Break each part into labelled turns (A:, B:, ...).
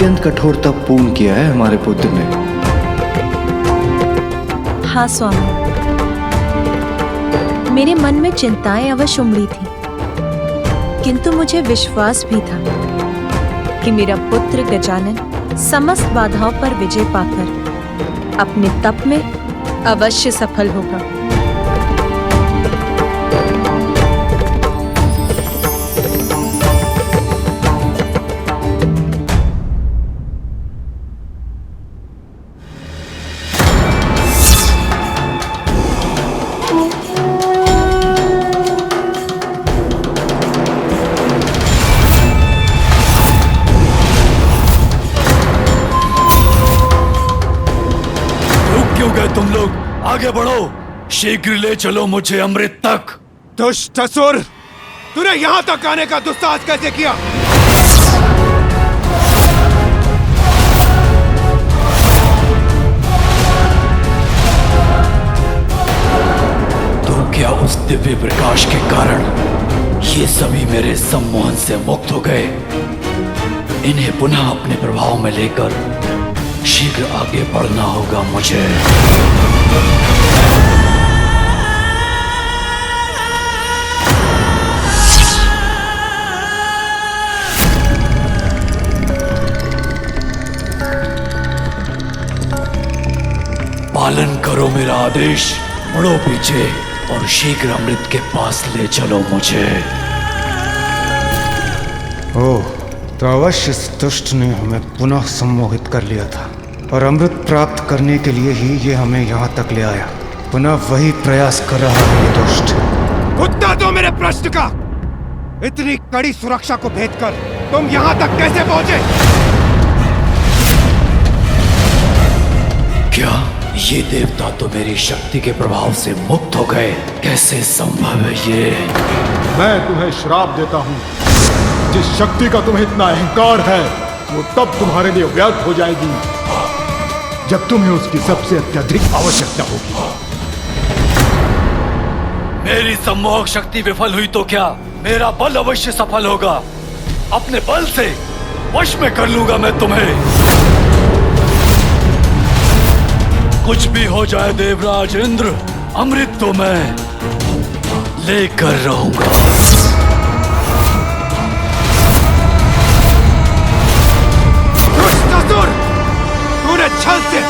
A: अत्यंत कठोर तप पूर्ण किया है हमारे पुत्र ने।
B: हाँ स्वामी, मेरे मन में चिंताएं अवश्य उमड़ी थी, किंतु मुझे विश्वास भी था कि मेरा पुत्र गजानन समस्त बाधाओं पर विजय पाकर अपने तप में अवश्य सफल होगा।
C: तुम लोग आगे बढ़ो, शीघ्र ले चलो मुझे अमृत तक।
D: दुष्ट असुर, तूने यहाँ तक आने का दुस्साहस कैसे किया?
C: तो क्या उस दिव्य प्रकाश के कारण ये सभी मेरे सम्मोहन से मुक्त हो गए? इन्हें पुनः अपने प्रभाव में लेकर शीघ्र आगे बढ़ना होगा मुझे। पालन करो मेरा आदेश, बढ़ो पीछे और शीघ्र अमृत के पास ले चलो मुझे।
A: ओह, तो अवश्य इस दुष्ट ने हमें पुनः सम्मोहित कर लिया था और अमृत प्राप्त करने के लिए ही ये हमें यहाँ तक ले आया। पुनः वही प्रयास कर रहा है ये दुष्ट।
D: उत्तर दो मेरे प्रश्न का। इतनी कड़ी सुरक्षा को भेद कर तुम यहाँ तक कैसे पहुंचे?
C: क्या ये देवता तो मेरी शक्ति के प्रभाव से मुक्त हो गए? कैसे संभव है ये?
E: मैं तुम्हें श्राप देता हूँ। जिस शक्ति का तुम्हें इतना अहंकार है वो तब तुम्हारे लिए व्यर्थ हो जाएगी जब तुम्हें उसकी सबसे अत्यधिक आवश्यकता होगी।
C: मेरी सम्मोहक शक्ति विफल हुई तो क्या, मेरा बल अवश्य सफल होगा। अपने बल से वश में कर लूंगा मैं तुम्हें। कुछ भी हो जाए देवराज इंद्र, अमृत तो मैं लेकर रहूंगा।
D: तूने छल से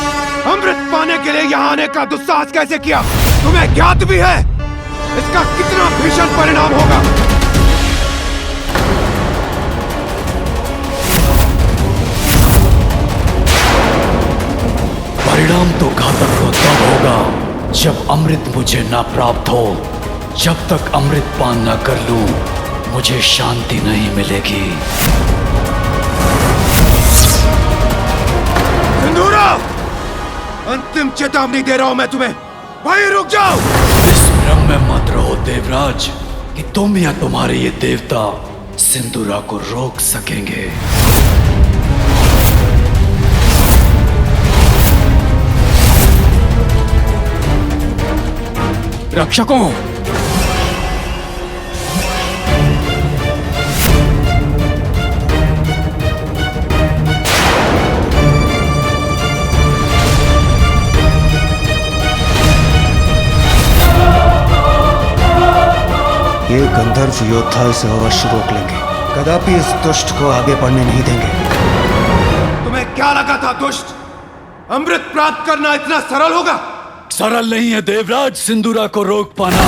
D: अमृत पाने के लिए यहाँ आने का दुस्साहस कैसे किया? तुम्हें ज्ञात भी है इसका कितना भीषण परिणाम होगा।
C: परिणाम तो घातक हो तब होगा जब अमृत मुझे ना प्राप्त हो। जब तक अमृत पान न कर लूं, मुझे शांति नहीं मिलेगी।
D: सिंदूरा, अंतिम चेतावनी दे रहा हूं मैं तुम्हें, वहीं रुक जाओ।
C: इस भ्रम में मत रहो देवराज कि तुम या तुम्हारे ये देवता सिंदूरा को रोक सकेंगे।
F: रक्षकों,
A: ये गंधर्व योद्धा इसे अवश्य रोक लेंगे। कदापि इस दुष्ट को आगे बढ़ने नहीं देंगे।
D: तुम्हें क्या लगा था दुष्ट, अमृत प्राप्त करना इतना सरल होगा?
C: सरल नहीं है देवराज सिंदूरा को रोक पाना।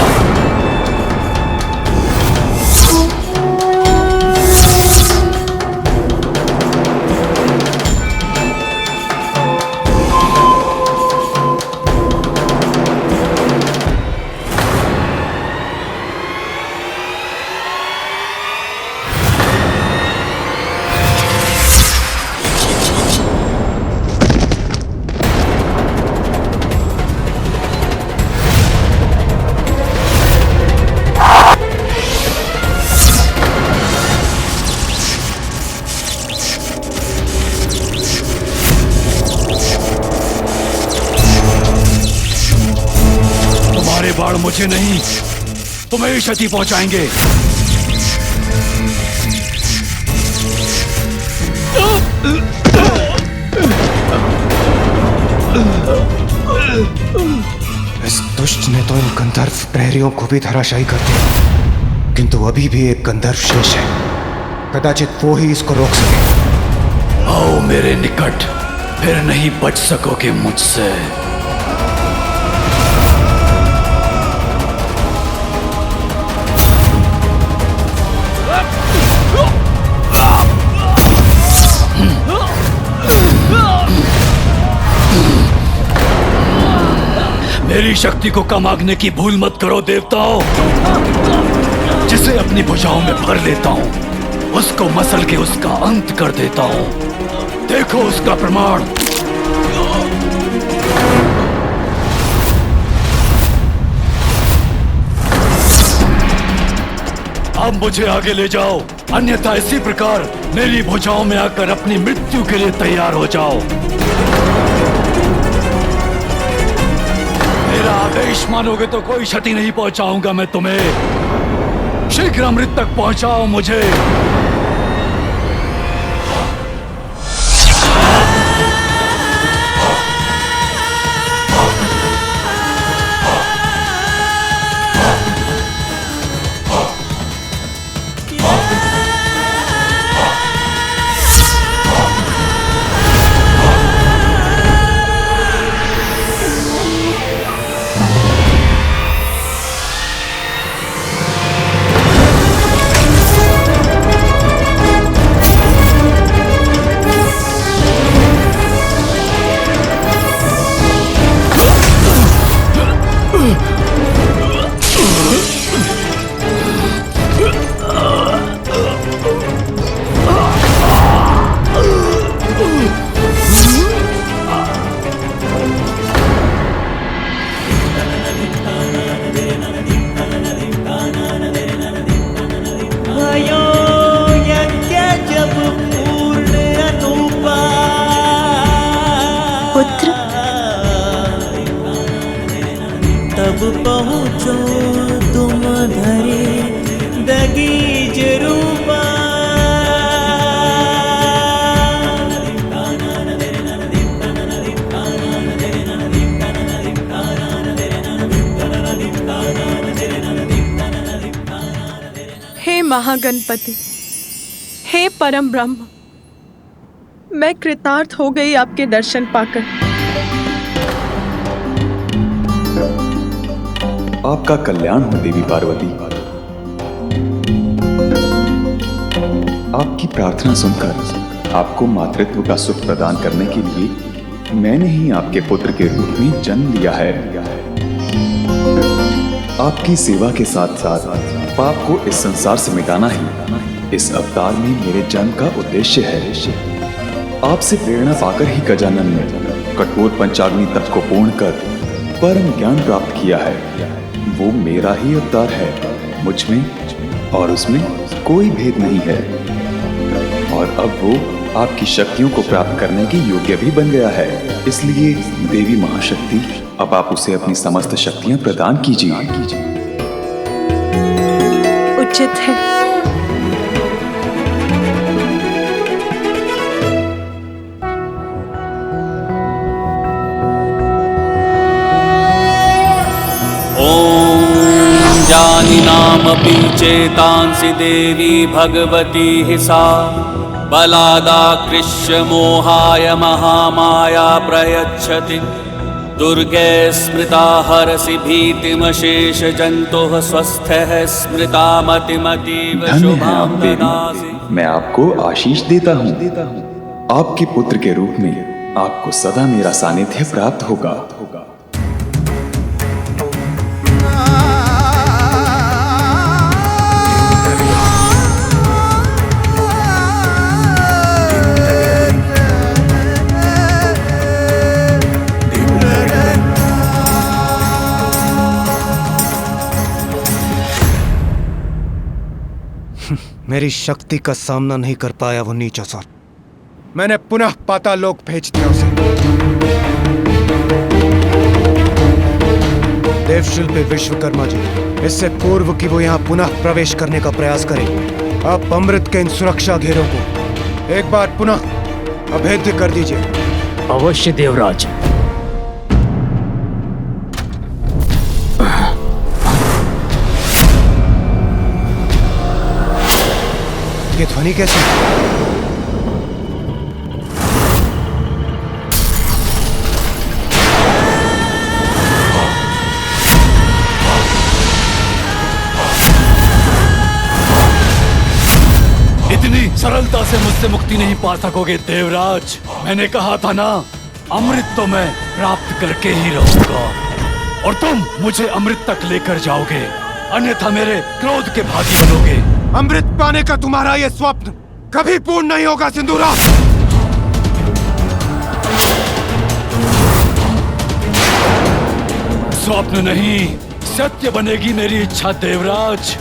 C: बाण मुझे नहीं, तुम्हें ही क्षति पहुंचाएंगे।
A: इस दुष्ट ने तो इन गंधर्व प्रहरियों को भी धराशायी कर दिया, किंतु अभी भी एक गंधर्व शेष है। कदाचित वो ही इसको रोक सके।
C: आओ मेरे निकट, फिर नहीं बच सकोगे मुझसे। मेरी शक्ति को कम आंकने की भूल मत करो देवताओं। जिसे अपनी भुजाओं में भर लेता हूं, उसको मसल के उसका अंत कर देता हूं। देखो उसका प्रमाण। अब मुझे आगे ले जाओ, अन्यथा इसी प्रकार मेरी भुजाओं में आकर अपनी मृत्यु के लिए तैयार हो जाओ। मेरा आदेश मानोगे तो कोई क्षति नहीं पहुंचाऊंगा मैं तुम्हें। शीघ्र अमृत तक पहुंचाओ मुझे।
F: तब पहुँचो तुम धरे दगीज रूपा।
B: हे महागणपति, हे परम ब्रह्म, मैं कृतार्थ हो गई आपके दर्शन पाकर।
G: आपका कल्याण हो देवी पार्वती। आपकी प्रार्थना सुनकर आपको मातृत्व का सुख प्रदान करने के लिए मैंने ही आपके पुत्र के रूप में जन्म लिया है। आपकी सेवा के साथ साथ पाप को इस संसार से मिटाना ही इस अवतार में मेरे जन्म का उद्देश्य है। आपसे प्रेरणा पाकर ही गजानन ने कठोर पंचाग्नि तप को पूर्ण कर परम ज्ञान प्राप्त किया है। वो मेरा ही अवतार है, मुझ में और उसमें कोई भेद नहीं है। और अब वो आपकी शक्तियों को प्राप्त करने के योग्य भी बन गया है। इसलिए देवी महाशक्ति, अब आप उसे अपनी समस्त शक्तियां प्रदान कीजिए।
B: उचित है।
H: जानिनामपि चेतांसि देवी भगवती हि सा बलादाकृष्य मोहाय महामाया प्रयच्छति। दुर्गे स्मृता हरसि भीतिमशेष जन्तुः स्वस्थः स्मृता मतिमतीव
G: धन्य है
H: शुभां
G: आप देवी,
H: ददासि।
G: मैं आपको आशीष देता हूँ। आपके पुत्र के रूप में आपको सदा मेरा सानिध्य प्राप्त होगा।
A: मेरी शक्ति का सामना नहीं कर पाया वो नीच असुर। मैंने पुनः पातालोक भेज दिया उसे। देवशिल्पी विश्वकर्मा जी, इससे पूर्व कि वो यहाँ पुनः प्रवेश करने का प्रयास करे, आप अमृत के इन सुरक्षा घेरों को एक बार पुनः अभेद्य कर दीजिए।
I: अवश्य देवराज।
A: ये ध्वनि कैसी?
C: इतनी सरलता से मुझसे मुक्ति नहीं पा सकोगे देवराज। मैंने कहा था ना, अमृत तो मैं प्राप्त करके ही रहूंगा और तुम मुझे अमृत तक लेकर जाओगे, अन्यथा मेरे क्रोध के भागी बनोगे।
D: अमृत पाने का तुम्हारा ये स्वप्न कभी पूर्ण नहीं होगा सिंदूरा।
C: स्वप्न नहीं, सत्य बनेगी मेरी इच्छा देवराज।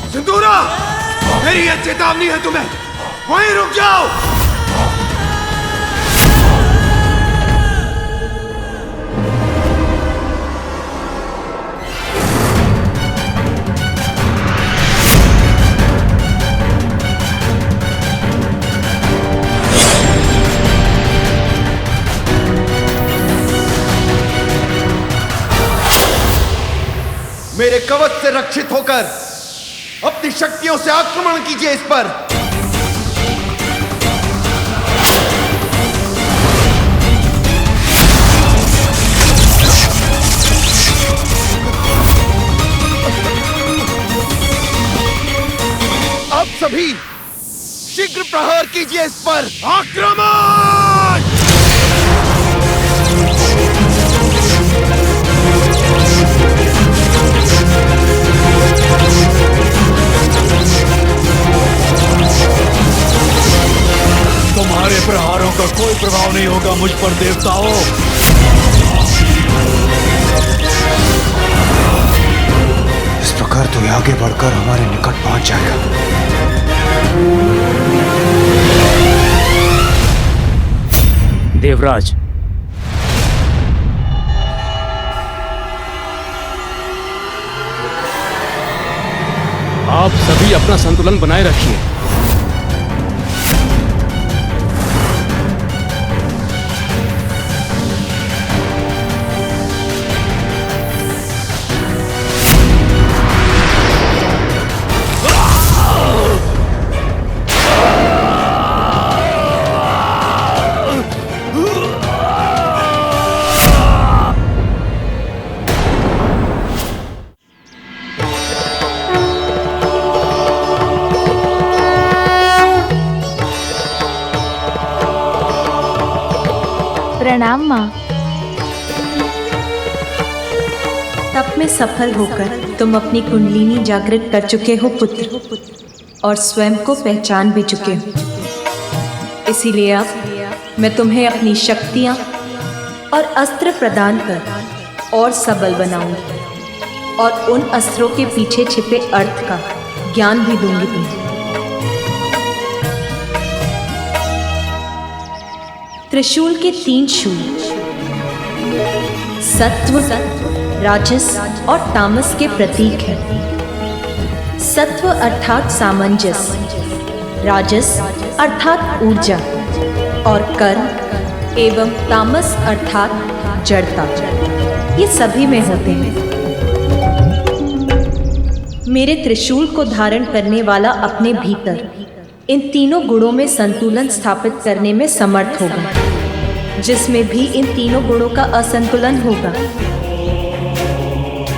D: सिंदूरा, मेरी ये चेतावनी है तुम्हें, वहीं रुक जाओ।
I: मेरे कवच से रक्षित होकर अपनी शक्तियों से आक्रमण कीजिए इस पर। आप सभी शीघ्र प्रहार कीजिए इस पर।
D: आक्रमण!
C: तुम्हारे प्रहारों का कोई प्रभाव नहीं होगा मुझ पर देवताओं।
A: इस प्रकार तू आगे बढ़कर हमारे निकट पहुंच जाएगा।
J: देवराज, आप सभी अपना संतुलन बनाए रखिए।
B: प्रणाम माँ। तब में सफल होकर तुम अपनी कुंडलिनी जागृत कर चुके हो पुत्र, और स्वयं को पहचान भी चुके हो। इसीलिए अब मैं तुम्हें अपनी शक्तियाँ और अस्त्र प्रदान कर और सबल बनाऊंगी, और उन अस्त्रों के पीछे छिपे अर्थ का ज्ञान भी दूंगी तुम्हें। त्रिशूल के 3 शूल सत्व, राजस और तामस के प्रतीक हैं। सत्व अर्थात सामंजस्य, राजस अर्थात ऊर्जा, और कर्म एवं तामस अर्थात जड़ता, ये सभी में होते हैं। मेरे त्रिशूल को धारण करने वाला अपने भीतर इन तीनों गुणों में संतुलन स्थापित करने में समर्थ होगा। जिसमें भी इन तीनों गुणों का असंतुलन होगा,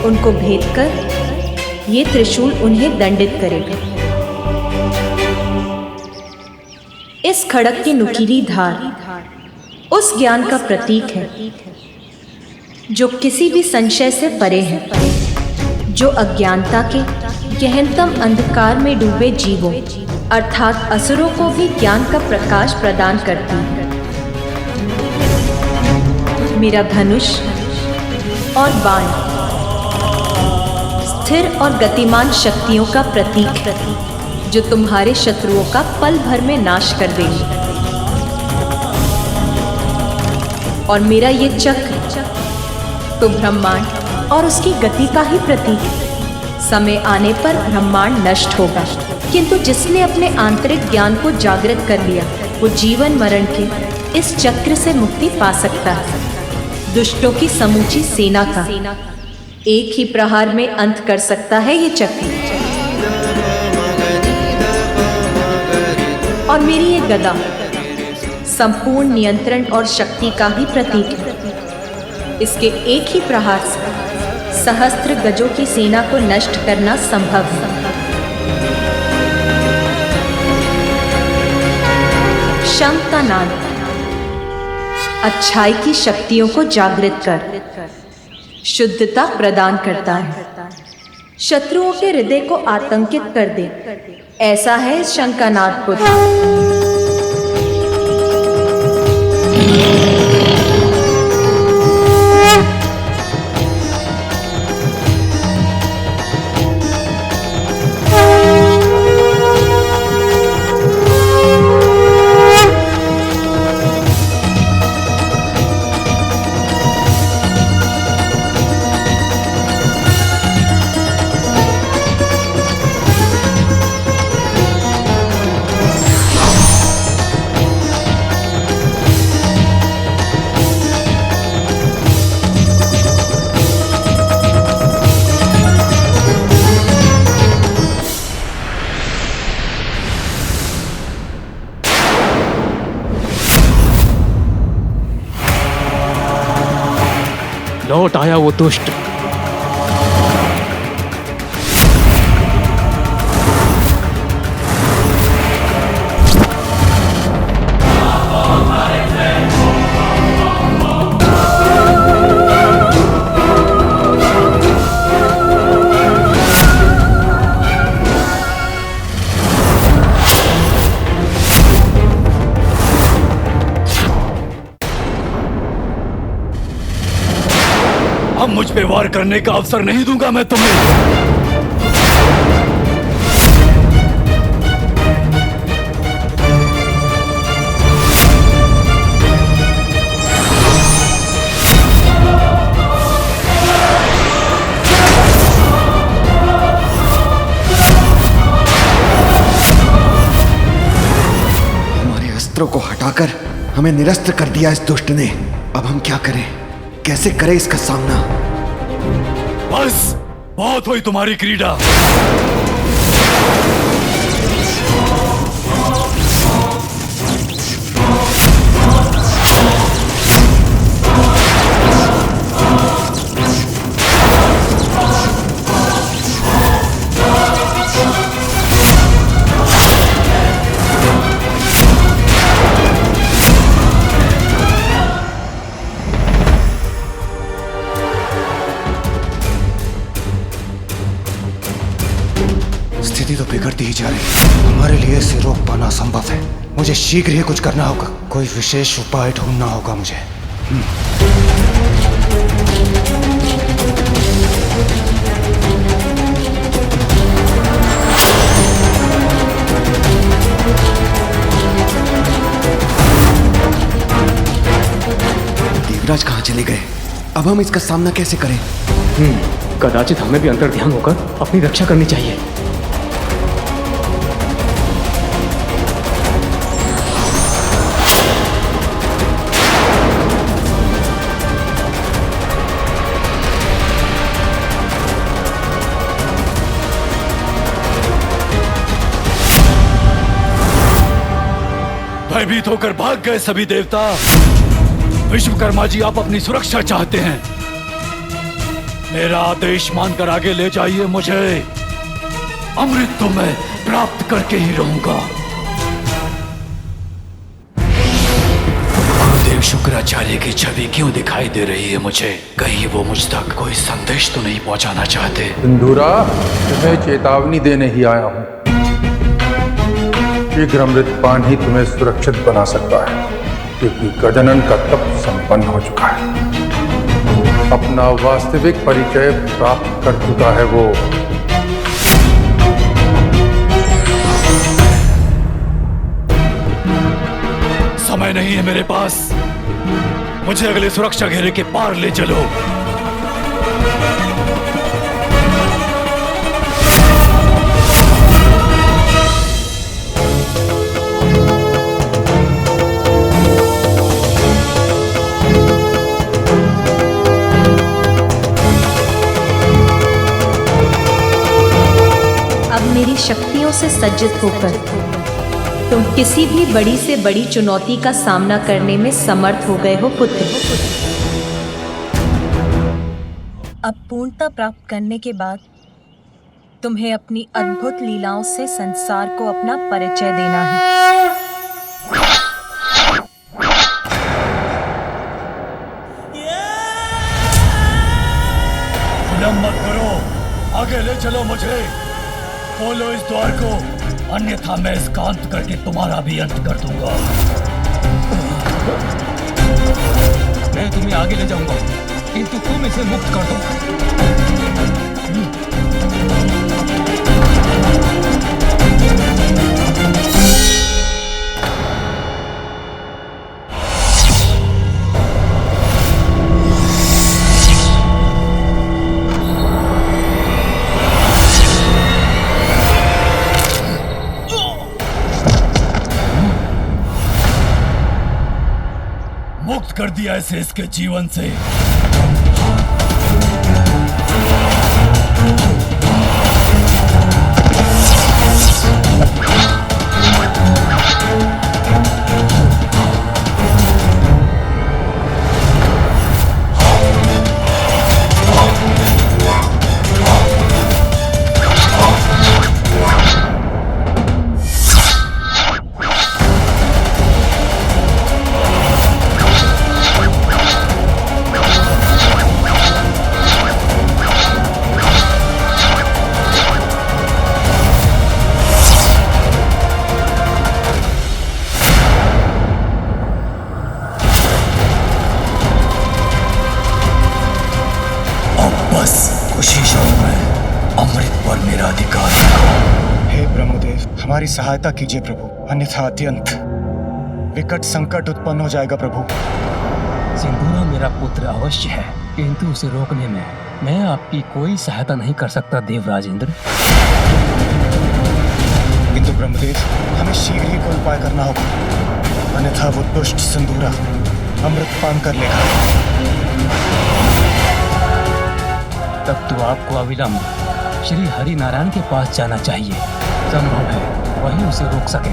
B: उनको भेद कर ये त्रिशूल उन्हें दंडित करेगा। इस खड़ग की नुकीली धार उस ज्ञान का प्रतीक है जो किसी भी संशय से परे है, जो अज्ञानता के गहनतम अंधकार में डूबे जीवों अर्थात असुरों को भी ज्ञान का प्रकाश प्रदान करती है। मेरा धनुष और बाण स्थिर और गतिमान शक्तियों का प्रतीक है, जो तुम्हारे शत्रुओं का पल भर में नाश कर देंगे। और मेरा ये चक्र तो ब्रह्मांड और उसकी गति का ही प्रतीक है। समय आने पर ब्रह्मांड नष्ट होगा, किंतु जिसने अपने आंतरिक ज्ञान को जागृत कर लिया वो जीवन मरण के इस चक्र से मुक्ति पा सकता है। दुष्टों की समूची सेना का एक ही प्रहार में अंत कर सकता है ये चक्र। और मेरी ये गदा संपूर्ण नियंत्रण और शक्ति का ही प्रतीक है। इसके एक ही प्रहार से सहस्त्र गजों की सेना को नष्ट करना संभव है। शंख का नाद अच्छाई की शक्तियों को जागृत कर शुद्धता प्रदान करता है, शत्रुओं के हृदय को आतंकित कर दे। ऐसा है इस शंख का नाद पुत्र।
J: लौट आया वो दुष्ट।
C: अब मुझ पे वार करने का अवसर नहीं दूंगा मैं तुम्हें।
I: हमारे अस्त्रों को हटाकर हमें निरस्त्र कर दिया इस दुष्ट ने। अब हम क्या करें, कैसे करें इसका सामना?
C: बस बहुत हुई तुम्हारी क्रीड़ा।
A: स्थिति तो बिगड़ती ही जा रही है। हमारे लिए इसे रोक पाना असंभव है। मुझे शीघ्र ही कुछ करना होगा। कोई विशेष उपाय ढूंढना होगा मुझे।
I: देवराज कहाँ चले गए? अब हम इसका सामना कैसे करें?
J: कदाचित हमें भी अंतर्ध्यान होकर अपनी रक्षा करनी चाहिए।
C: भयभीत होकर भाग गए सभी देवता। विश्वकर्मा जी, आप अपनी सुरक्षा चाहते हैं। मेरा आदेश मानकर आगे ले जाइए मुझे। अमृत तो मैं प्राप्त करके ही रहूंगा। गुरुदेव शुक्राचार्य की छवि क्यों दिखाई दे रही है मुझे? कहीं वो मुझ तक कोई संदेश तो नहीं पहुंचाना चाहते?
K: सिंधूरा, तुम्हें चेतावनी देने ही आया हूं। शीघ्र अमृतपान ही तुम्हें सुरक्षित बना सकता है, क्योंकि गजानन का तप संपन्न हो चुका है। अपना वास्तविक परिचय प्राप्त कर चुका है वो।
C: समय नहीं है मेरे पास। मुझे अगले सुरक्षा घेरे के पार ले चलो।
B: से सज्जित होकर तुम किसी भी बड़ी से बड़ी चुनौती का सामना करने में समर्थ हो गए हो पुत्र। अब पूर्णता प्राप्त करने के बाद तुम्हें अपनी अद्भुत लीलाओं से संसार को अपना परिचय देना है।
C: विलंब मत करो, आगे ले चलो मुझे। खोलो इस द्वार को, अन्यथा मैं इस कांत करके तुम्हारा भी अंत कर दूंगा।
J: मैं तुम्हें आगे ले जाऊंगा, किंतु तुम इसे मुक्त कर दो।
C: मुक्त कर दिया इसे इसके जीवन से।
A: हमारी सहायता कीजिए प्रभु, अन्यथा अत्यंत विकट संकट उत्पन्न हो जाएगा प्रभु।
J: सिंदूरा मेरा पुत्र अवश्य है, किंतु उसे रोकने में मैं आपकी कोई सहायता नहीं कर सकता देवराजेंद्र।
A: किंतु ब्रह्मदेव, हमें शीघ्र ही कोई उपाय करना होगा, अन्यथा वो दुष्ट सिंदूरा अमृत पान कर लेगा।
J: तब तो आपको अविलंब श्री हरि नारायण के पास जाना चाहिए। संभव है वही उसे रोक सके।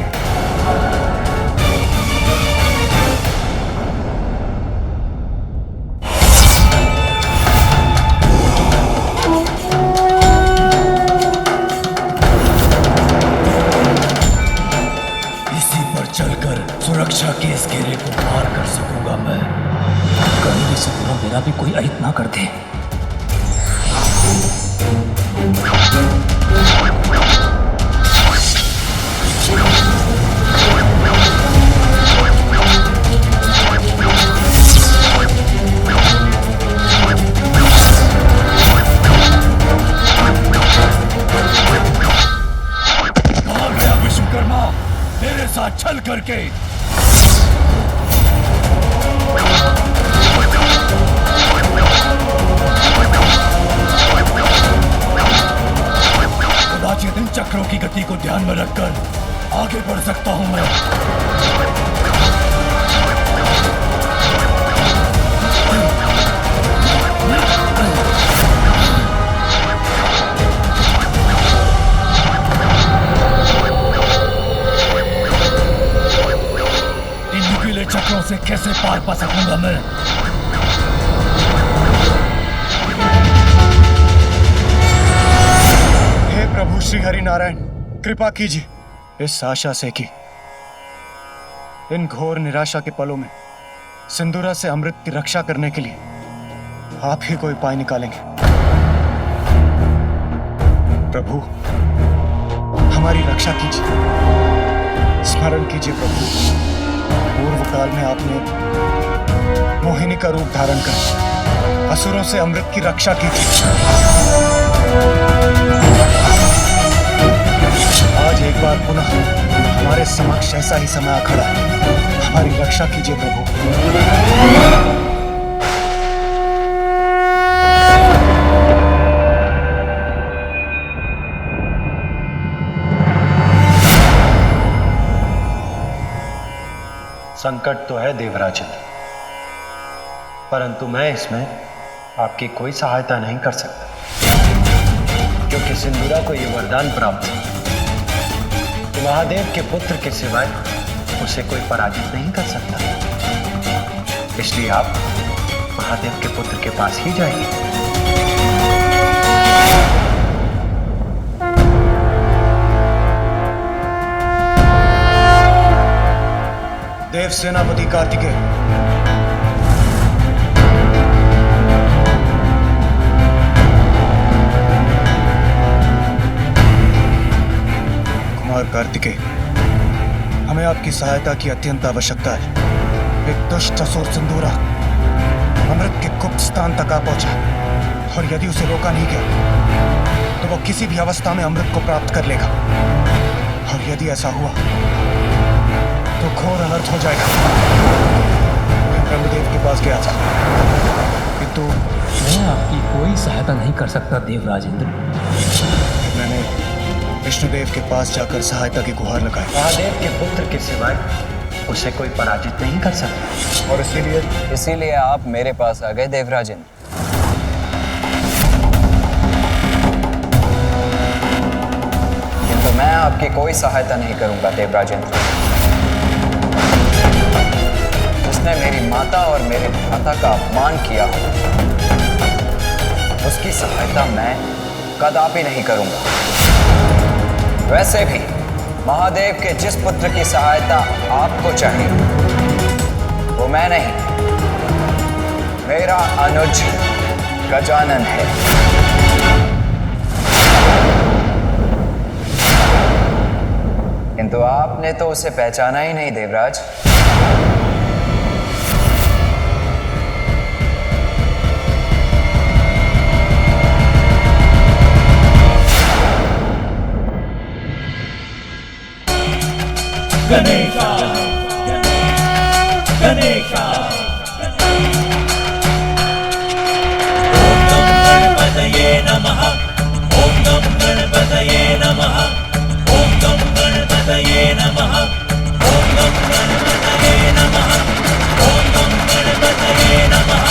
C: इसी पर चलकर सुरक्षा के इस घेरे को पार कर सकूंगा मैं।
J: कहीं भी सिंदूरा मेरा भी कोई अहित ना कर दे।
C: मेरे साथ छल करके कदाचित इन चक्रों की गति को ध्यान में रखकर आगे बढ़ सकता हूं मैं। चक्रों से कैसे पार पा सकूंगा मैं?
A: हे प्रभु श्री हरि नारायण, कृपा कीजिए इस आशा से कि इन घोर निराशा के पलों में सिंदूरा से अमृत की रक्षा करने के लिए आप ही कोई उपाय निकालेंगे। प्रभु हमारी रक्षा कीजिए, स्मरण कीजिए प्रभु। पूर्व काल में आपने मोहिनी का रूप धारण कर असुरों से अमृत की रक्षा की थी। आज एक बार पुनः हमारे समक्ष ऐसा ही समय आ खड़ा है, हमारी रक्षा कीजिए प्रभु।
L: संकट तो है देवराजन, परंतु मैं इसमें आपकी कोई सहायता नहीं कर सकता, क्योंकि सिंदूरा को यह वरदान प्राप्त है महादेव के पुत्र के सिवाय उसे कोई पराजित नहीं कर सकता। इसलिए आप महादेव के पुत्र के पास ही जाइए।
A: देव सेनापति कार्तिकेय, कुमार कार्तिकेय, हमें आपकी सहायता की अत्यंत आवश्यकता है। एक दुष्ट असुर सिंदूरा अमृत के गुप्त स्थान तक आ पहुंचा, और यदि उसे रोका नहीं गया तो वो किसी भी अवस्था में अमृत को प्राप्त कर लेगा, और यदि ऐसा हुआ तो घोर अनर्थ हो जाएगा। मैं ब्रह्मदेव के पास गया था, किंतु
J: मैं आपकी कोई सहायता नहीं कर सकता देवराजेंद्र।
A: मैंने विष्णुदेव के पास जाकर सहायता की गुहार लगाई।
L: महादेव के पुत्र के सिवाय उसे कोई पराजित नहीं कर सकता,
A: और
M: इसीलिए आप मेरे पास आ गए देवराजेंद्र। किंतु मैं आपकी कोई सहायता नहीं करूंगा देवराजेंद्र। उसने मेरी माता और मेरे भ्राता का अपमान किया, उसकी सहायता मैं कदापि नहीं करूंगा। वैसे भी महादेव के जिस पुत्र की सहायता आपको चाहिए वो मैं नहीं, मेरा अनुज गजानन है। किंतु आपने तो उसे पहचाना ही नहीं देवराज।
F: गणेशा गणेशा ओम नमो गणपतये नमः। ओम नमो गणपतये नमः। ओम नमो गणपतये नमः। ओम नमो गणपतये नमः। ओम नमो गणपतये नमः।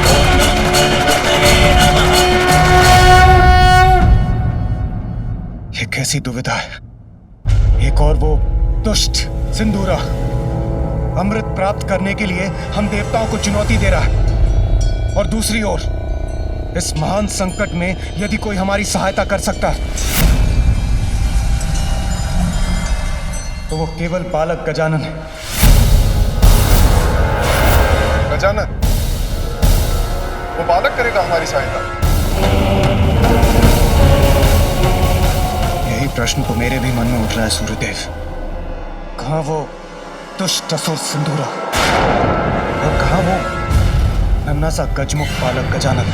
F: ओम नमो गणपतये नमः।
A: ये कैसी दुविधा है। एक और वो दुष्ट सिंदूरा अमृत प्राप्त करने के लिए हम देवताओं को चुनौती दे रहा है, और दूसरी ओर इस महान संकट में यदि कोई हमारी सहायता कर सकता है तो वो केवल बालक गजानन है।
K: गजानन, वो बालक करेगा हमारी सहायता?
A: यही प्रश्न तो मेरे भी मन में उठ रहा है सूर्यदेव। कहाँ वो दुष्ट असुर सिंदूरा, और कहाँ वो नन्हा सा गजमुख बालक गजानन।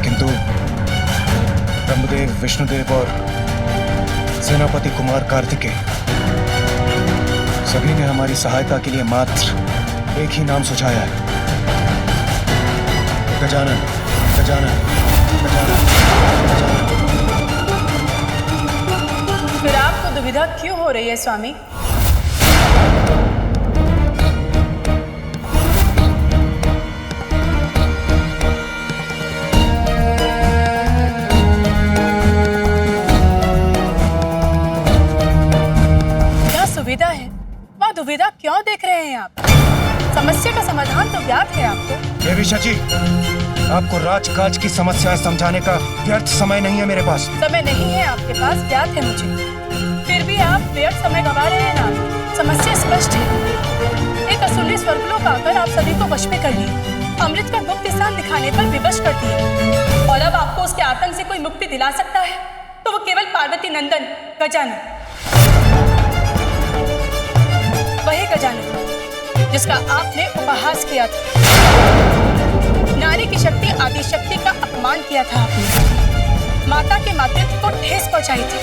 A: किंतु ब्रह्मदेव, विष्णुदेव और सेनापति कुमार कार्तिकेय सभी ने हमारी सहायता के लिए मात्र एक ही नाम सुझाया है, गजानन गजानन गजानन गजानन।
N: फिर आपको दुविधा क्यों हो रही है स्वामी? क्या सुविधा है? वह दुविधा क्यों देख रहे हैं आप? समस्या का समाधान तो ज्ञात है आपको।
A: देवी शची, आपको राजकाज की समस्याएं समझाने का व्यर्थ समय नहीं है मेरे पास।
N: समय नहीं है आपके पास, ज्ञात है मुझे। फिर भी आप व्यर्थ समय गंवा रहे हैं ना। समस्या स्पष्ट है। एक असुरी स्वर्गलोक आकर आप सभी को वश में कर लिए, अमृत का गुप्त स्थान दिखाने पर विवश कर दिए, और अब आपको उसके आतंक से कोई मुक्ति दिला सकता है तो वो केवल पार्वती नंदन गजानन, वही गजानन जिसका आपने उपहास किया था। नारी की शक्ति आदि शक्ति का अपमान किया था आपने, माता के मातृत्व को ठेस पहुंचाई थी।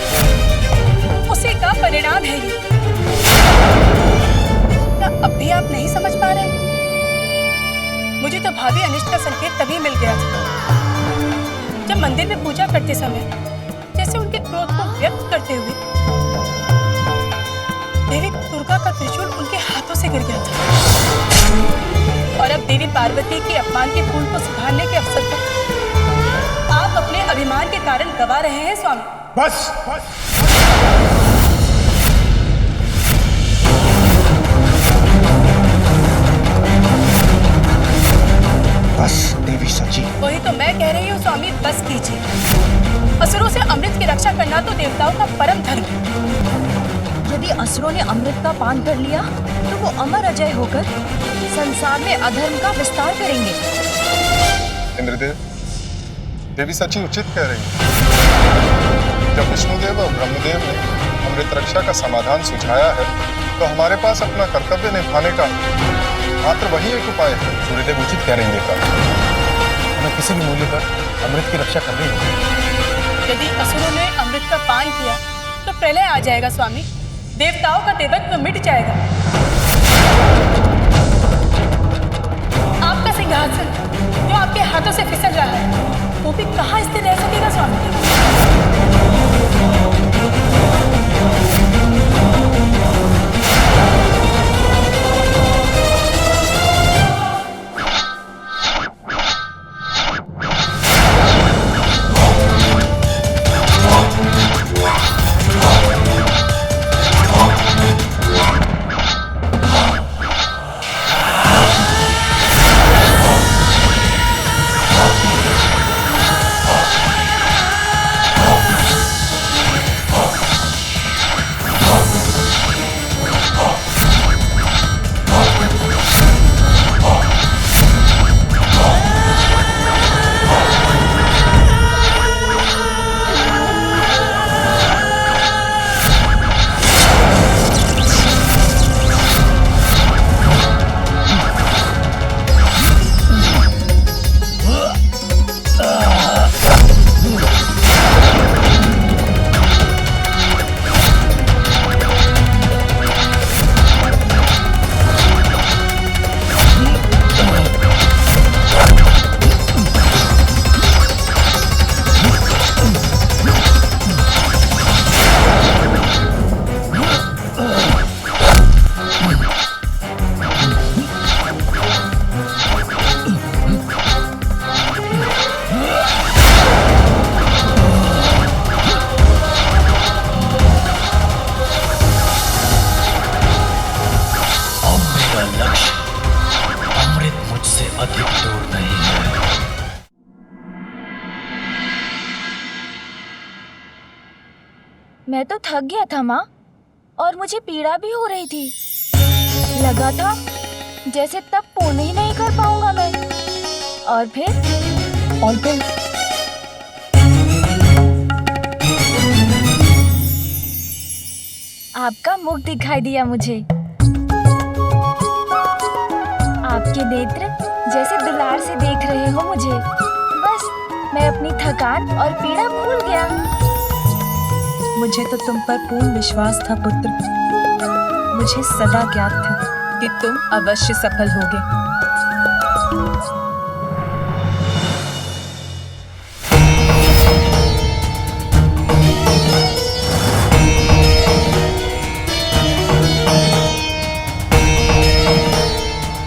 N: उसी का परिणाम है ये। क्या अब भी आप नहीं समझ पा रहे? मुझे तो भावी अनिष्ट का संकेत तभी मिल गया था जब मंदिर में पूजा करते समय जैसे उनके क्रोध को व्यक्त करते हुए देवी दुर्गा का त्रिशूल उनके हाथों से गिर गया था। और अब देवी पार्वती के अपमान के फूल को सुधारने के अवसर पर आप अपने अभिमान के कारण गवा रहे हैं स्वामी।
E: बस
A: बस देवी सची।
N: वही तो मैं कह रही हूँ स्वामी, बस कीजिए। असुरों से अमृत की रक्षा करना तो देवताओं का परम धर्म है।
B: यदि असुरों ने अमृत का पान कर लिया तो वो अमर अजय होकर संसार में अधर्म का विस्तार करेंगे।
O: इंद्रदेव, देवी सची उचित कह रही है। जब विष्णुदेव और ब्रह्मदेव ने अमृत रक्षा का समाधान सुझाया है तो हमारे पास अपना कर्तव्य निभाने का मात्र वही एक उपाय है।
L: सूर्यदेव उचित कह रहे हैं देवता, हमें किसी भी मूल्य पर अमृत की रक्षा करनी होगी।
N: यदि असुरों ने अमृत का पान किया तो प्रलय आ जाएगा स्वामी, देवताओं का देवत्व मिट जाएगा। आपका सिंहासन जो आपके हाथों से फिसल रहा है वो भी कहाँ स्थिर रह सकेगा स्वामी?
P: मैं तो थक गया था माँ, और मुझे पीड़ा भी हो रही थी। लगा था जैसे तब पूर्ण ही नहीं कर पाऊंगा मैं। और फिर आपका मुख दिखाई दिया मुझे। आपके नेत्र जैसे दुलार से देख रहे हो मुझे। बस मैं अपनी थकान और पीड़ा भूल गया।
B: मुझे तो तुम पर पूर्ण विश्वास था पुत्र। मुझे सदा ज्ञात था कि तुम अवश्य सफल होगे।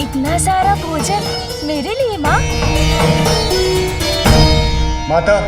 P: इतना सारा भोजन मेरे लिए माँ?
E: माता,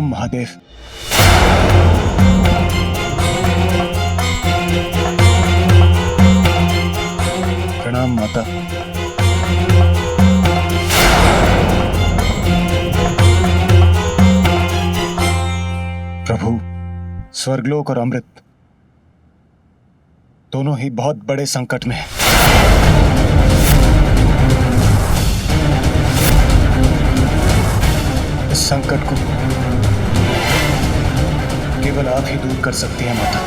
E: महादेव। प्रणाम माता। प्रभु, स्वर्गलोक और अमृत दोनों ही बहुत बड़े संकट में हैं। इस संकट को केवल आप ही दूर कर सकती हैं माता।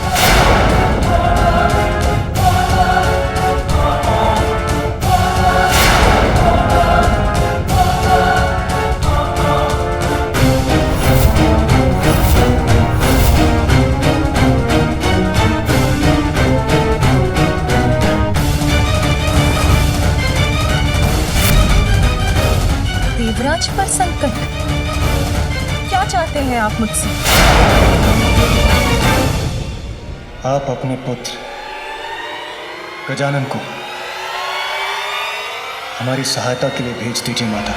B: चाहते हैं आप मुझसे?
L: आप अपने पुत्र गजानन को हमारी सहायता के लिए भेज दीजिए माता।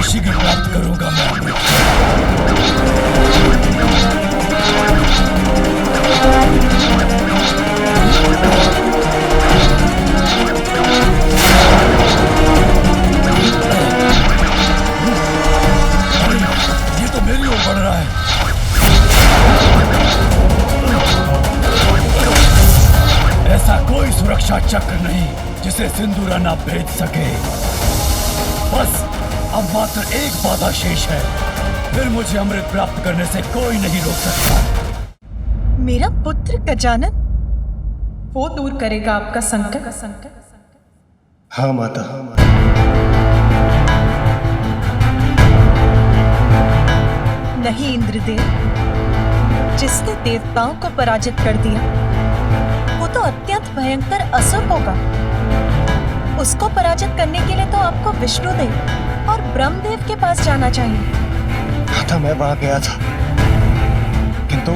C: शीघ्र प्राप्त करूंगा मैं अमृत। ये तो मेरी ओर बढ़ रहा है। ऐसा कोई सुरक्षा चक्र नहीं जिसे सिंदूरा ना भेज सके। बस अब मात्र एक बाधा शेष है, फिर मुझे अमृत प्राप्त करने से कोई नहीं रोक सकता।
B: मेरा पुत्र गजानन, वो दूर करेगा आपका संकट।
L: हाँ माता।
B: नहीं इंद्रदेव, जिसने देवताओं को पराजित कर दिया वो तो अत्यंत भयंकर असुर होगा। उसको पराजित करने के लिए तो आपको विष्णुदेव और ब्रह्मदेव के पास जाना चाहिए।
L: तो मैं वहां गया था, किंतु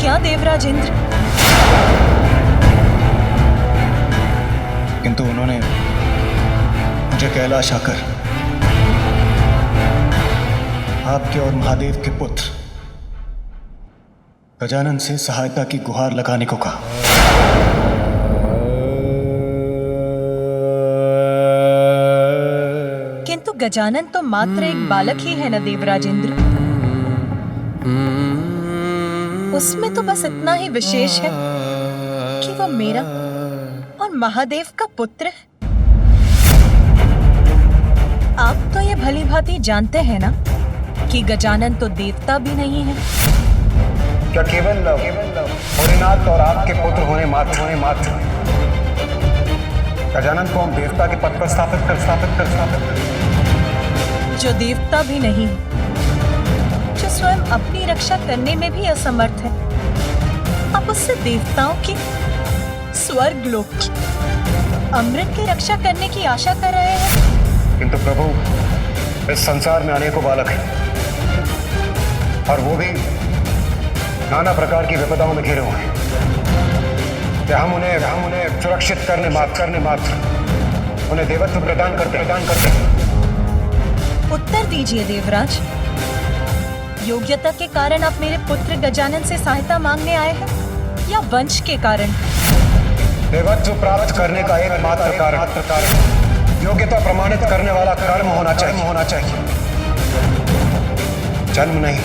B: क्या देवराज इंद्र?
L: किंतु उन्होंने मुझे कैलाश आकर आपके और महादेव के पुत्र गजानन से सहायता की गुहार लगाने को कहा।
B: किंतु गजानन तो मात्र एक बालक ही है न देवराज इंद्र। उसमें तो बस इतना ही विशेष है कि वो मेरा और महादेव का पुत्र है। आप तो ये भली भांति जानते हैं ना कि गजानन तो देवता भी नहीं है।
L: क्या केवल भोलेनाथ और आपके पुत्र होने मात्र गजानन को हम देवता के पद पर स्थापित कर
B: जो देवता भी नहीं, जो स्वयं अपनी रक्षा करने में भी असमर्थ है, आप उससे देवताओं की, स्वर्ग लोक की, अमृत की रक्षा करने की आशा कर रहे हैं।
L: किंतु प्रभु, इस संसार में अनेकों बालक हैं और वो भी नाना प्रकार की विपदाओं में घिरे हुए हैं। क्या हम उन्हें सुरक्षित करने मात्र उन्हें देवत्व प्रदान करते
B: उत्तर दीजिए देवराज। योग्यता के कारण आप मेरे पुत्र गजानन से सहायता मांगने आए हैं या वंश के कारण?
L: देवत्व प्राप्त करने का एकमात्र कारण योग्यता प्रमाणित करने वाला कर्म होना चाहिए। जन्म नहीं।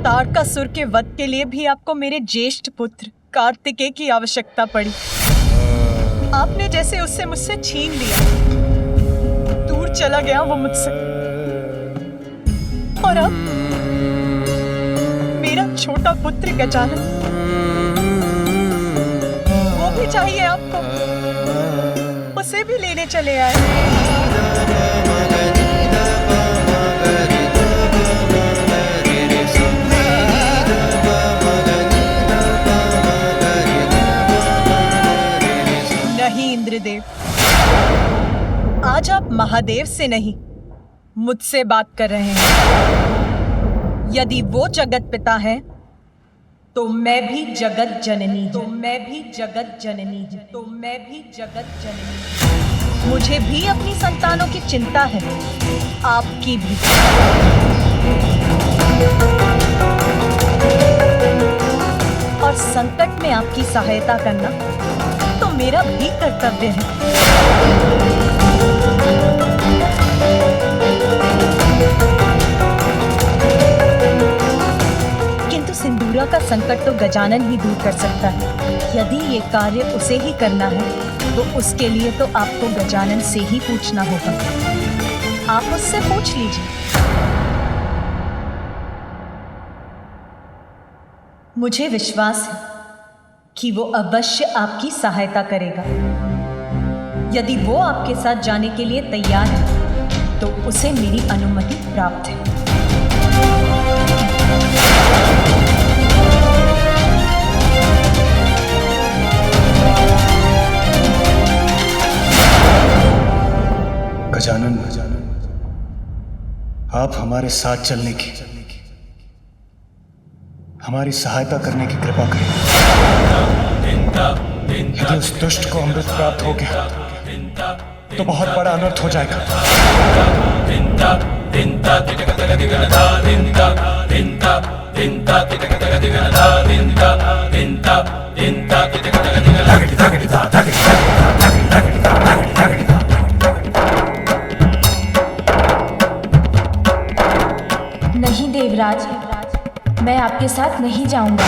B: तारकासुर के वध के लिए भी आपको मेरे ज्येष्ठ पुत्र कार्तिकेय की आवश्यकता पड़ी। आपने जैसे उससे मुझसे छीन लिया, दूर चला गया वो मुझसे, और अब मेरा छोटा पुत्र गजानन, वो भी चाहिए आपको, उसे भी लेने चले आए। इंद्रदेव, आज आप महादेव से नहीं मुझसे बात कर रहे हैं। यदि वो जगत पिता है तो मैं भी जगत जननी मुझे भी अपनी संतानों की चिंता है, आपकी भी। और संकट में आपकी सहायता करना तो मेरा भी कर्तव्य है। किंतु सिंदूरा का संकट तो गजानन ही दूर कर सकता है। यदि ये कार्य उसे ही करना है तो उसके लिए तो आपको गजानन से ही पूछना होगा। आप उससे पूछ लीजिए। मुझे विश्वास है कि वो अवश्य आपकी सहायता करेगा। यदि वो आपके साथ जाने के लिए तैयार है तो उसे मेरी अनुमति प्राप्त है।
A: गजानन, आप हमारे साथ चलने की, हमारी सहायता करने की कृपा करें। यदि उस दुष्ट को अमृत प्राप्त हो गया तो बहुत बड़ा अनर्थ हो जाएगा।
P: नहीं देवराज, मैं आपके साथ नहीं जाऊंगा।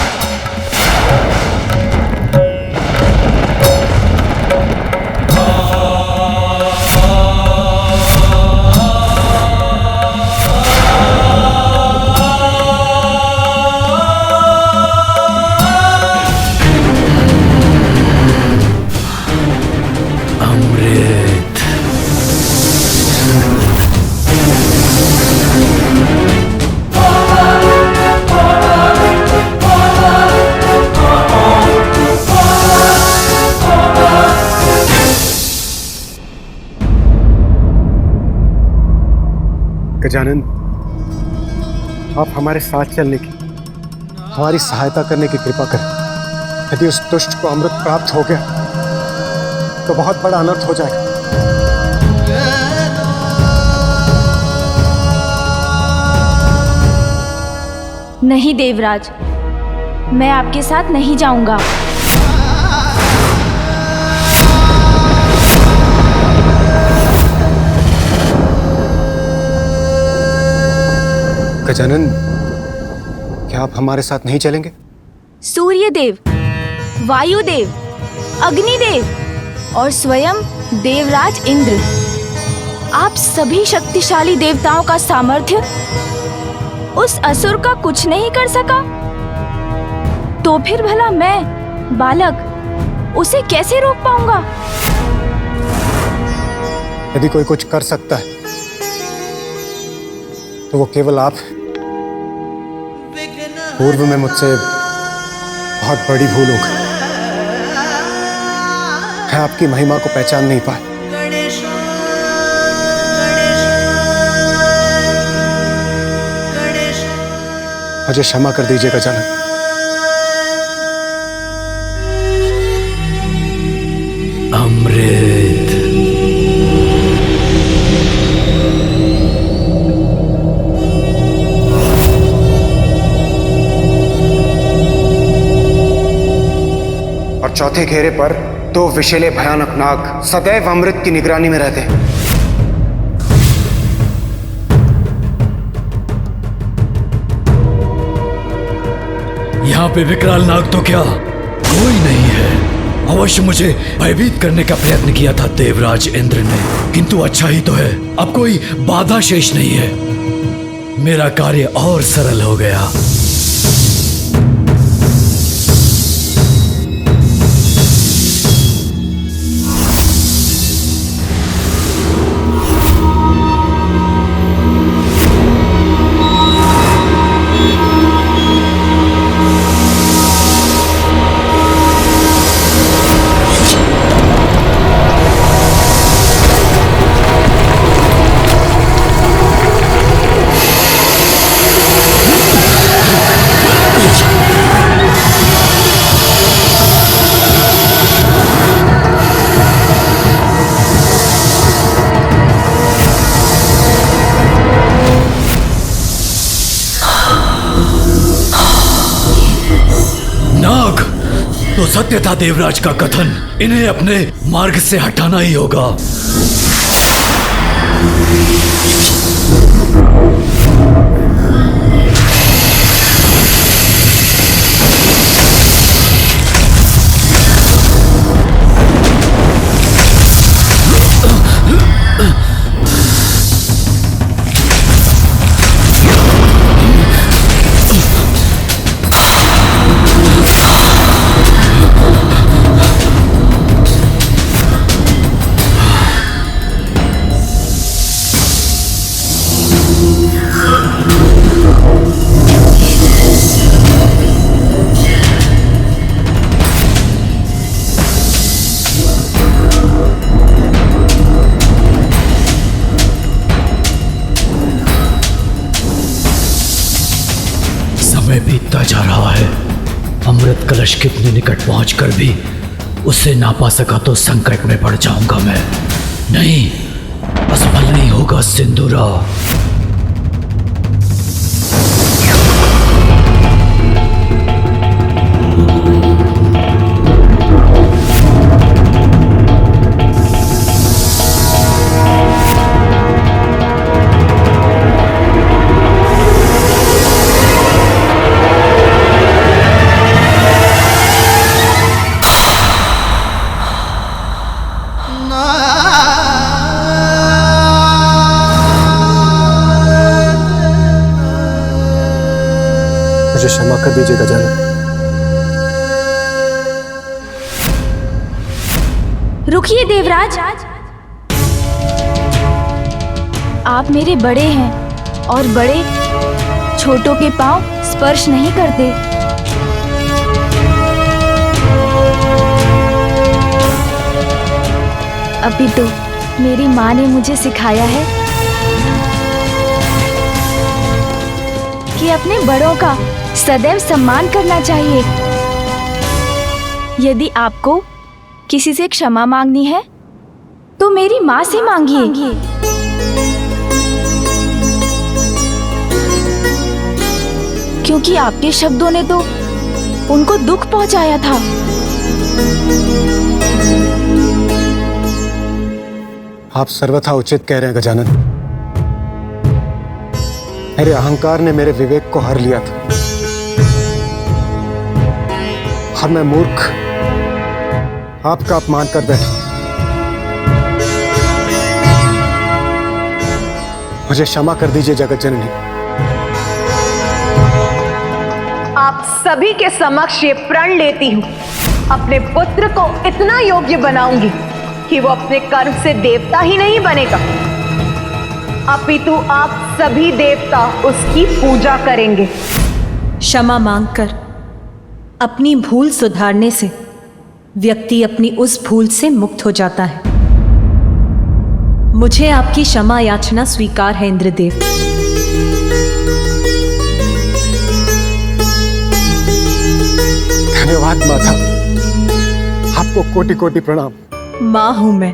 L: गजानन, आप हमारे साथ चलने की, हमारी सहायता करने की कृपा करें। यदि उस दुष्ट को अमृत प्राप्त हो गया तो बहुत बड़ा अनर्थ हो जाएगा।
P: नहीं देवराज, मैं आपके साथ नहीं जाऊंगा।
L: गजानन, क्या आप हमारे साथ नहीं चलेंगे?
P: सूर्यदेव, वायुदेव, अग्निदेव और स्वयं देवराज इंद्र, आप सभी शक्तिशाली देवताओं का सामर्थ्य उस असुर का कुछ नहीं कर सका, तो फिर भला मैं बालक उसे कैसे रोक पाऊंगा?
L: यदि कोई कुछ कर सकता है तो वो केवल आप। पूर्व में मुझसे बहुत बड़ी भूल हो गई। मैं आपकी महिमा को पहचान नहीं पाया। मुझे क्षमा कर दीजिए गजानन।
C: अमृत।
A: और चौथे घेरे पर दो विषैले भयानक नाग सदैव अमृत की निगरानी में रहते हैं।
C: यहाँ पे विकराल नाग तो क्या कोई नहीं है। अवश्य मुझे भयभीत करने का प्रयत्न किया था देवराज इंद्र ने, किंतु अच्छा ही तो है, अब कोई बाधा शेष नहीं है। मेरा कार्य और सरल हो गया। तो सत्य था देवराज का कथन, इन्हें अपने मार्ग से हटाना ही होगा। कलश कितने निकट पहुंचकर भी उसे ना पा सका तो संकट में पड़ जाऊंगा मैं। नहीं, असफल नहीं होगा सिंदूरा।
L: मुझे क्षमा कर दीजिए गजानन।
P: रुकिए देवराज, आप मेरे बड़े हैं और बड़े छोटों के पांव स्पर्श नहीं करते। अभी तो मेरी माँ ने मुझे सिखाया है कि अपने बड़ों का सदैव सम्मान करना चाहिए। यदि आपको किसी से क्षमा मांगनी है तो मेरी माँ से मांगिए। क्योंकि आपके शब्दों ने तो उनको दुख पहुंचाया था।
L: आप सर्वथा उचित कह रहे हैं गजानन। मेरे अहंकार ने मेरे विवेक को हर लिया था और मैं मूर्ख आपका अपमान कर बैठा। मुझे क्षमा कर दीजिए जगत जननी।
Q: आप सभी के समक्ष ये प्रण लेती हूँ, अपने पुत्र को इतना योग्य बनाऊंगी कि वो अपने कर्म से देवता ही नहीं बनेगा, अपितु आप सभी देवता उसकी पूजा करेंगे।
B: क्षमा मांगकर अपनी भूल सुधारने से व्यक्ति अपनी उस भूल से मुक्त हो जाता है। मुझे आपकी क्षमा याचना स्वीकार है इंद्रदेव।
L: धन्यवाद माता, आपको कोटि कोटि प्रणाम।
B: माँ हूं मैं,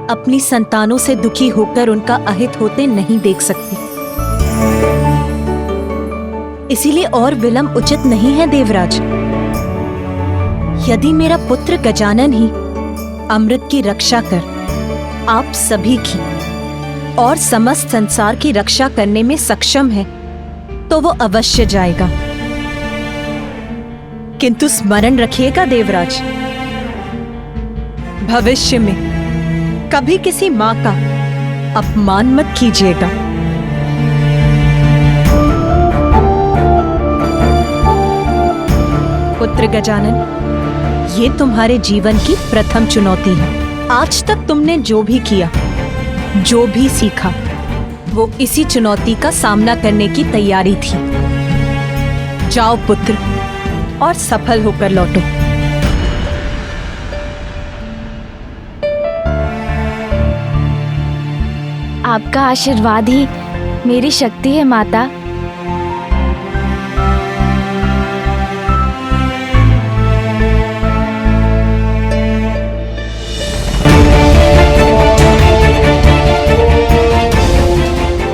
B: अपनी संतानों से दुखी होकर उनका अहित होते नहीं देख सकती, इसीलिए और विलंब उचित नहीं है देवराज। यदि मेरा पुत्र गजानन ही अमृत की रक्षा कर आप सभी की और समस्त संसार की रक्षा करने में सक्षम है तो वो अवश्य जाएगा। किंतु स्मरण रखिएगा देवराज, भविष्य में कभी किसी मां का अपमान मत कीजिएगा। पुत्र गजानन, ये तुम्हारे जीवन की प्रथम चुनौती है। आज तक तुमने जो भी किया, जो भी सीखा, वो इसी चुनौती का सामना करने की तैयारी थी। जाओ पुत्र और सफल होकर लौटो।
P: आपका आशीर्वाद ही मेरी शक्ति है माता।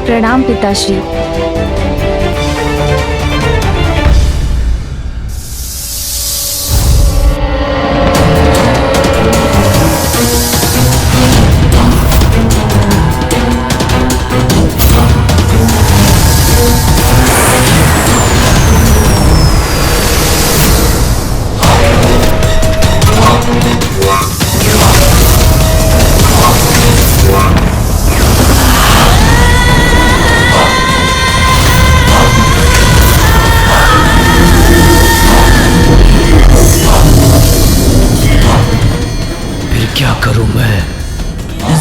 P: प्रणाम पिताश्री।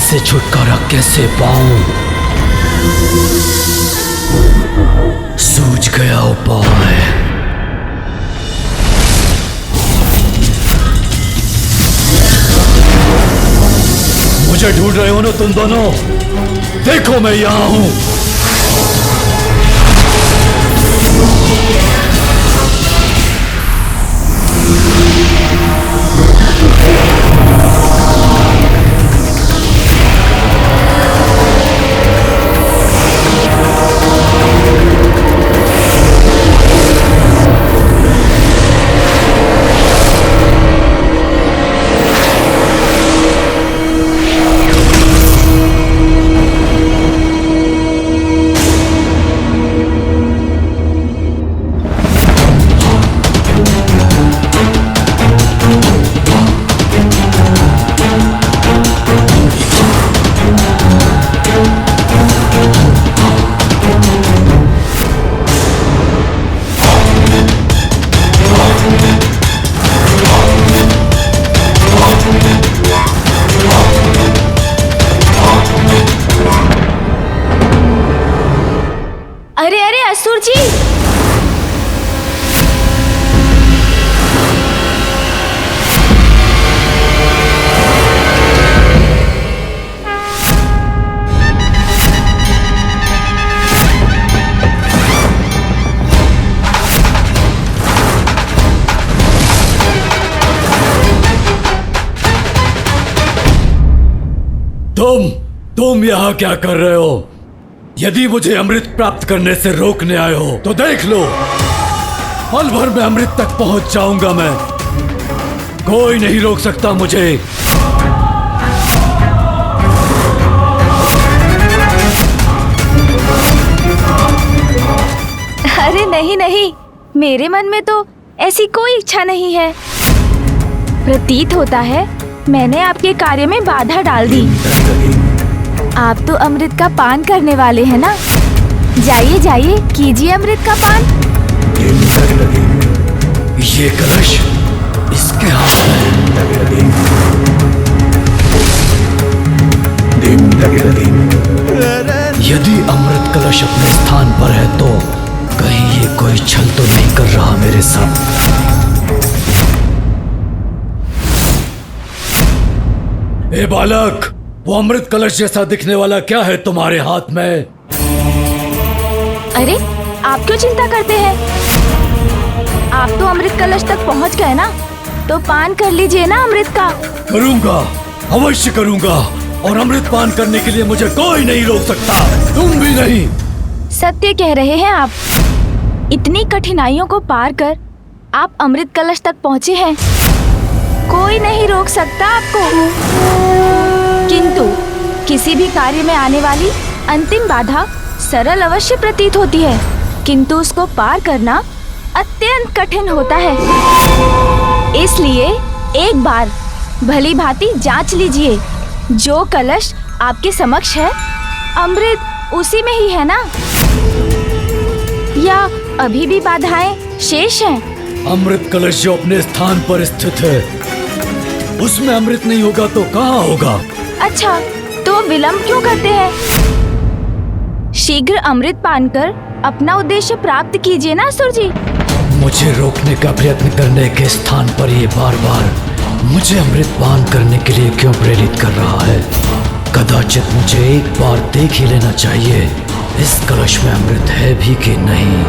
C: से छुटकारा कैसे पाऊं? सूझ गया उपाय। मुझे ढूंढ रहे हो ना तुम दोनों? देखो मैं यहां हूं।
P: अरे अरे असुर जी,
C: तुम यहाँ क्या कर रहे हो? यदि मुझे अमृत प्राप्त करने से रोकने आए हो तो देख लो, पल भर में अमृत तक पहुंच जाऊंगा मैं। कोई नहीं रोक सकता मुझे।
P: अरे नहीं नहीं, मेरे मन में तो ऐसी कोई इच्छा नहीं है। प्रतीत होता है मैंने आपके कार्य में बाधा डाल दी। आप तो अमृत का पान करने वाले हैं ना? जाइए जाइए, कीजिए अमृत का पान।
C: ये कलश इसके हाथ में। यदि अमृत कलश अपने स्थान पर है तो कहीं ये कोई छल तो नहीं कर रहा मेरे साथ? ए बालक, वो अमृत कलश जैसा दिखने वाला क्या है तुम्हारे हाथ में?
P: अरे आप क्यों चिंता करते हैं? आप तो अमृत कलश तक पहुंच गए ना, तो पान कर लीजिए ना अमृत का।
C: करूंगा, अवश्य करूंगा, और अमृत पान करने के लिए मुझे कोई नहीं रोक सकता, तुम भी नहीं।
P: सत्य कह रहे हैं आप। इतनी कठिनाइयों को पार कर आप अमृत कलश तक पहुंचे हैं, कोई नहीं रोक सकता आपको। किंतु किसी भी कार्य में आने वाली अंतिम बाधा सरल अवश्य प्रतीत होती है, किंतु उसको पार करना अत्यंत कठिन होता है। इसलिए एक बार भली भांति जांच लीजिए, जो कलश आपके समक्ष है अमृत उसी में ही है ना, या अभी भी बाधाएं शेष हैं?
C: अमृत कलश जो अपने स्थान पर स्थित है उसमें अमृत नहीं होगा तो कहाँ होगा?
P: अच्छा, तो विलंब क्यों करते हैं? शीघ्र अमृत पान कर अपना उद्देश्य प्राप्त कीजिए ना असुर जी।
C: मुझे रोकने का प्रयत्न करने के स्थान पर ये बार बार मुझे अमृत पान करने के लिए क्यों प्रेरित कर रहा है? कदाचित मुझे एक बार देख ही लेना चाहिए इस कलश में अमृत है भी कि नहीं।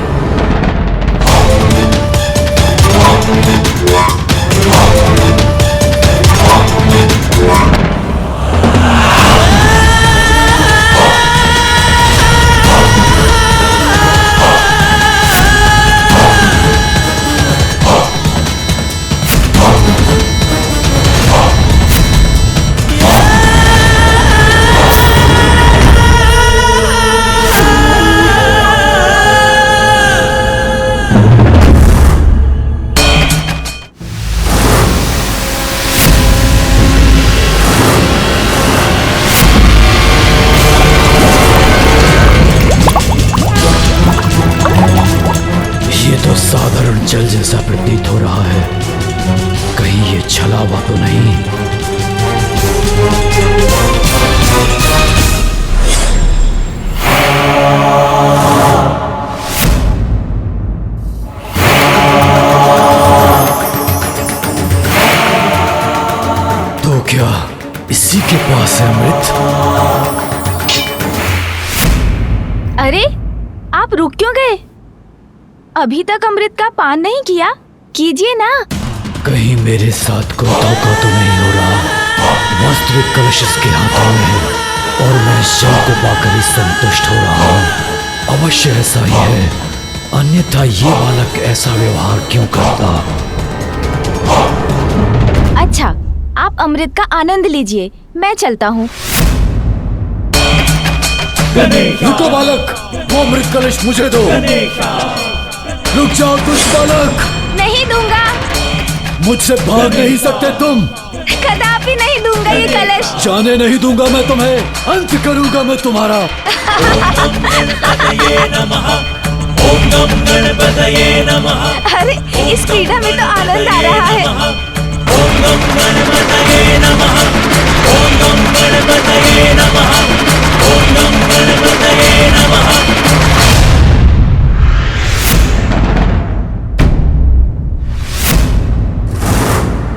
C: साधारण जल जैसा प्रतीत हो रहा है, कहीं ये छलावा तो नहीं? तो क्या इसी के पास है अमृत?
P: अरे आप रुक क्यों गए? अभी तक अमृत का पान नहीं किया? कीजिए ना।
C: कहीं मेरे साथ कोई धोखा तो नहीं हो रहा। वास्तविक कलश इसके हाथों में है और मैं इस जल को पाकर ही संतुष्ट हो रहा हूँ। अवश्य ऐसा ही है, अन्यथा ये बालक ऐसा व्यवहार क्यों करता?
P: अच्छा, आप अमृत का आनंद लीजिए, मैं चलता हूँ।
C: रुको बालक, वो अमृत कलश मुझे दो। रुक जाओ दुष्ट बालक।
P: नहीं दूंगा।
C: मुझसे भाग नहीं सकते तुम।
P: कदापि नहीं दूंगा ये कलश।
C: जाने नहीं दूंगा मैं तुम्हें, अंत करूंगा मैं तुम्हारा।
F: ओम नम गणपतये नमः।
P: अरे इस क्रीड़ा में तो आनंद आ रहा है।
F: ओम नम गणपतये नमः। ओम नम गणपतये नमः। ओम नम गणपतये नमः।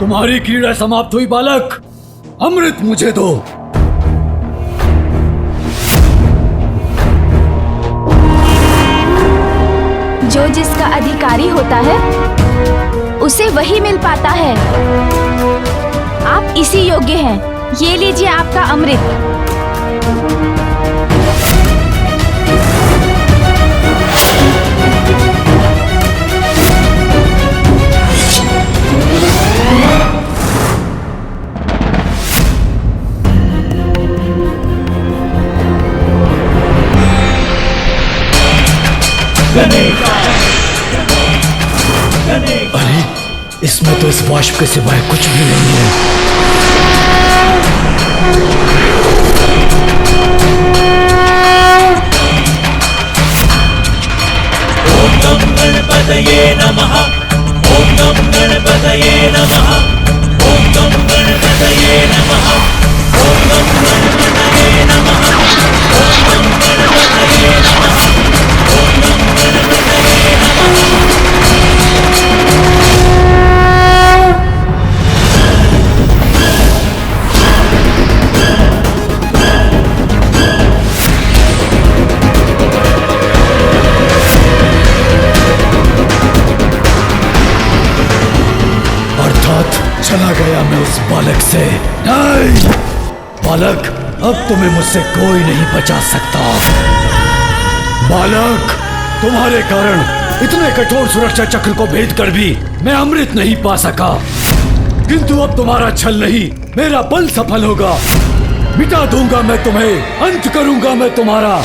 C: तुम्हारी क्रीड़ा समाप्त हुई बालक, अमृत मुझे दो।
P: जो जिसका अधिकारी होता है उसे वही मिल पाता है। आप इसी योग्य हैं, ये लीजिए आपका अमृत।
C: अरे इसमें तो इस वाष्प के सिवाय कुछ भी नहीं है।
F: ओम नम गणपतये नमः। ओम नम गणपतये नमः। ओम नम गणपतये नमः। ओम नम गणपतये नमः। ओम नम गणपतये नमः। ओम नम गणपतये नमः।
C: चला गया मैं उस बालक से। नहीं बालक, अब तुम्हें मुझसे कोई नहीं बचा सकता। बालक, तुम्हारे कारण इतने कठोर सुरक्षा चक्र को भेद कर भी मैं अमृत नहीं पा सका, किंतु अब तुम्हारा छल नहीं, मेरा बल सफल होगा। मिटा दूंगा मैं तुम्हें, अंत करूंगा मैं तुम्हारा।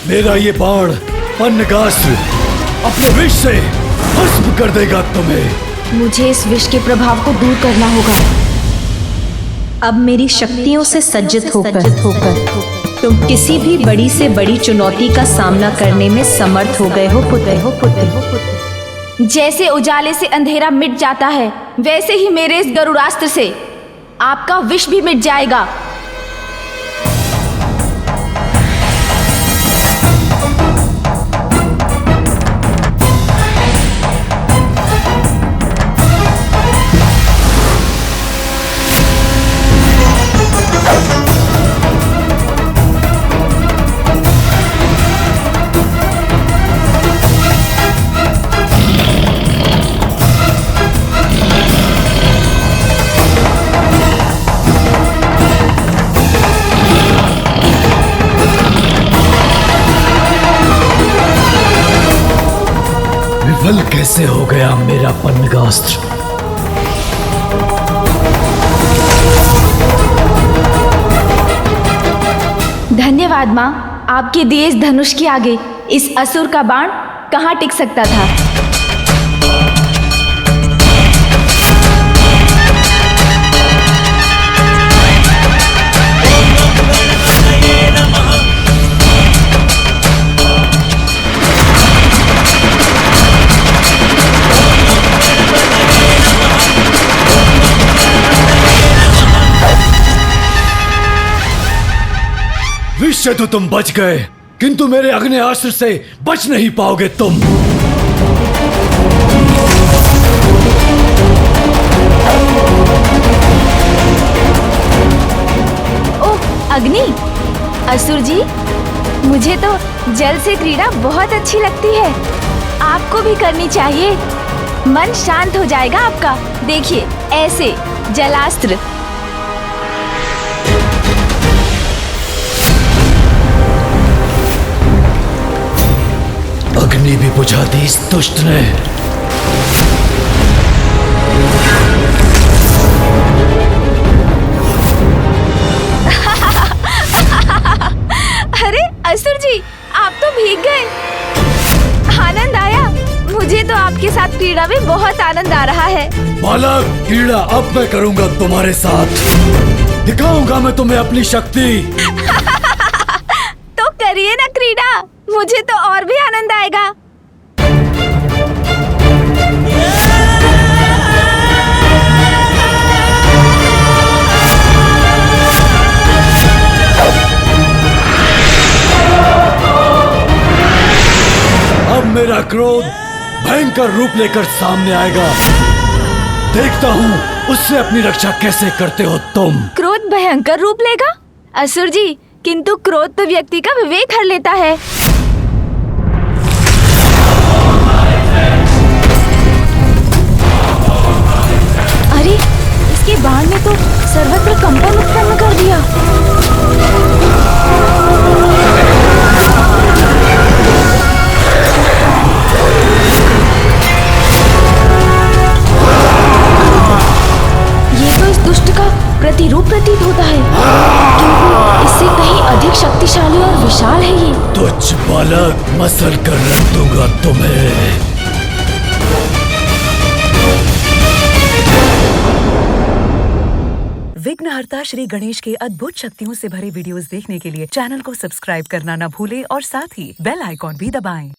C: मेरा ये बाण पन्नगास्त्र अपने विष से भस्म कर देगा तुम्हें।
P: मुझे इस विष के प्रभाव को दूर करना होगा।
B: अब मेरी शक्तियों से सज्जित होकर तुम किसी भी बड़ी से बड़ी चुनौती का सामना करने में समर्थ हो गए हो पुत्र।
P: जैसे उजाले से अंधेरा मिट जाता है, वैसे ही मेरे इस गरुड़ास्त्र से आपका विष भी मिट जाएगा।
C: विफल कैसे हो गया मेरा पन्नगास्त्र?
P: धन्यवाद माँ, आपके दिए इस धनुष के आगे इस असुर का बाण कहाँ टिक सकता था।
C: इससे तो तुम बच गए, किंतु मेरे अग्नेयास्त्र से बच नहीं पाओगे तुम।
P: ओह अग्नि, असुर जी, मुझे तो जल से क्रीड़ा बहुत अच्छी लगती है। आपको भी करनी चाहिए, मन शांत हो जाएगा आपका। देखिए ऐसे जलास्त्र।
C: अग्नि भी बुझा दी इस दुष्ट ने।
P: अरे असुर जी, आप तो भीग गए। आनंद आया। मुझे तो आपके साथ क्रीड़ा में बहुत आनंद आ रहा है।
C: बालक, क्रीड़ा अब मैं करूंगा तुम्हारे साथ। दिखाऊंगा मैं तुम्हें अपनी शक्ति।
P: तो करिए ना क्रीड़ा, मुझे तो और भी आनंद आएगा।
C: अब मेरा क्रोध भयंकर रूप लेकर सामने आएगा। देखता हूँ उससे अपनी रक्षा कैसे करते हो तुम।
P: क्रोध भयंकर रूप लेगा? असुर जी, किंतु क्रोध तो व्यक्ति का विवेक हर लेता है। अरे, इसके बाण ने तो सर्वत्र कंपन उत्पन्न कर दिया। ये तो इस दुष्ट का प्रतिरूप प्रतीत होता है, किंतु इससे कहीं अधिक शक्तिशाली और विशाल है ये।
C: तुच्छ बालक, मसल कर रख दूंगा तुम्हें।
R: विघ्नहर्ता श्री गणेश के अद्भुत शक्तियों से भरे वीडियोस देखने के लिए चैनल को सब्सक्राइब करना न भूलें और साथ ही बेल आइकॉन भी दबाएं।